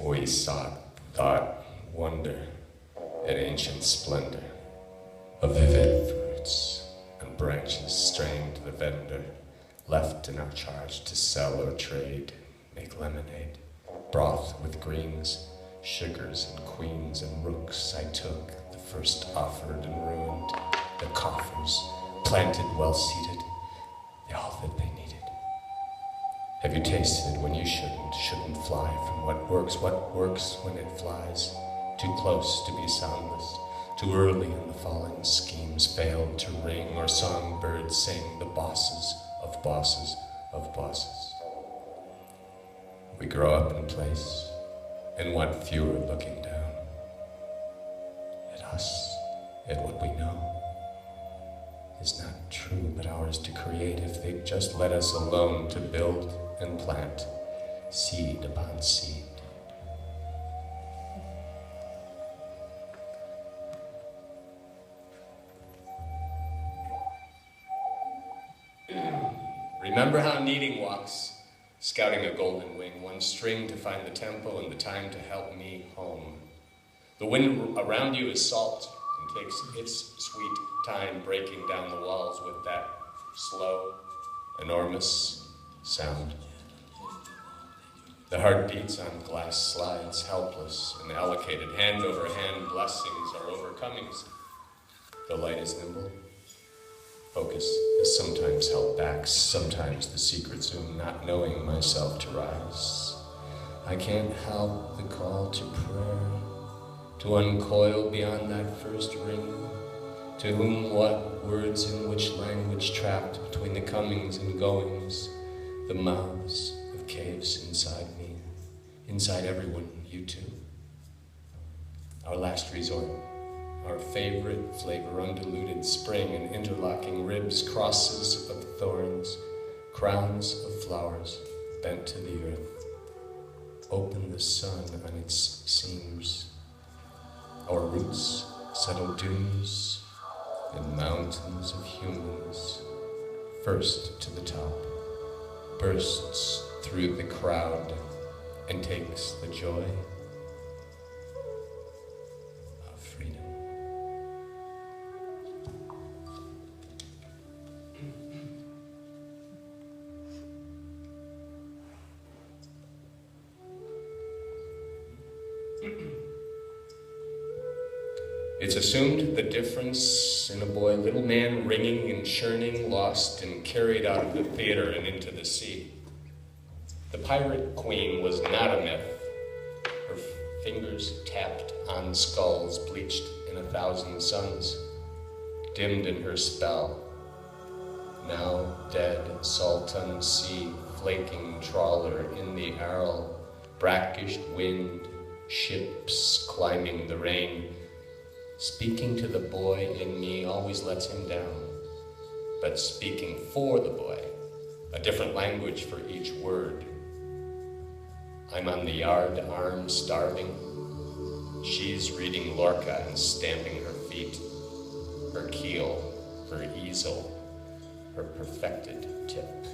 We sought, thought, wonder at ancient splendor of vivid fruits and branches strained the vendor, left in our charge to sell or trade, make lemonade, broth with greens, sugars and queens and rooks. I took the first offered and ruined, the coffers, planted well seated, they all that they needed. Have you tasted when you shouldn't fly from what works when it flies? Too close to be soundless, too early in the falling schemes failed to ring, or songbirds sing the bosses of bosses of bosses. We grow up in place and want fewer looking down at us, at what we know. Is not true, but ours to create if they'd just let us alone to build and plant, seed upon seed. Remember how Kneading walks, scouting a golden wing, one string to find the tempo and the time to help me home. The wind around you is salt and takes its sweet time breaking down the walls with that slow, enormous sound. The heart beats on glass slides, helpless and allocated, hand over hand blessings are overcomings. The light is nimble. Focus is sometimes held back, sometimes the secret zoom, not knowing myself to rise. I can't help the call to prayer, to uncoil beyond that first ring. To whom what words in which language trapped between the comings and goings, the mouths of caves inside me, inside everyone, you too. Our last resort, our favorite flavor, undiluted spring and interlocking ribs, crosses of thorns, crowns of flowers bent to the earth. Open the sun on its seams. Our roots settle dunes and mountains of humans, first to the top, bursts through the crowd and takes the joy of freedom. It's assumed the difference in a boy, little man ringing and churning, lost and carried out of the theater and into the sea. The pirate queen was not a myth. Her fingers tapped on skulls bleached in 1,000 suns, dimmed in her spell. Now dead, Salton sea, flaking trawler in the Arl, brackish wind, ships climbing the rain. Speaking to the boy in me always lets him down, but speaking for the boy, a different language for each word. I'm on the yard arm starving. She's reading Lorca and stamping her feet, her keel, her easel, her perfected tip.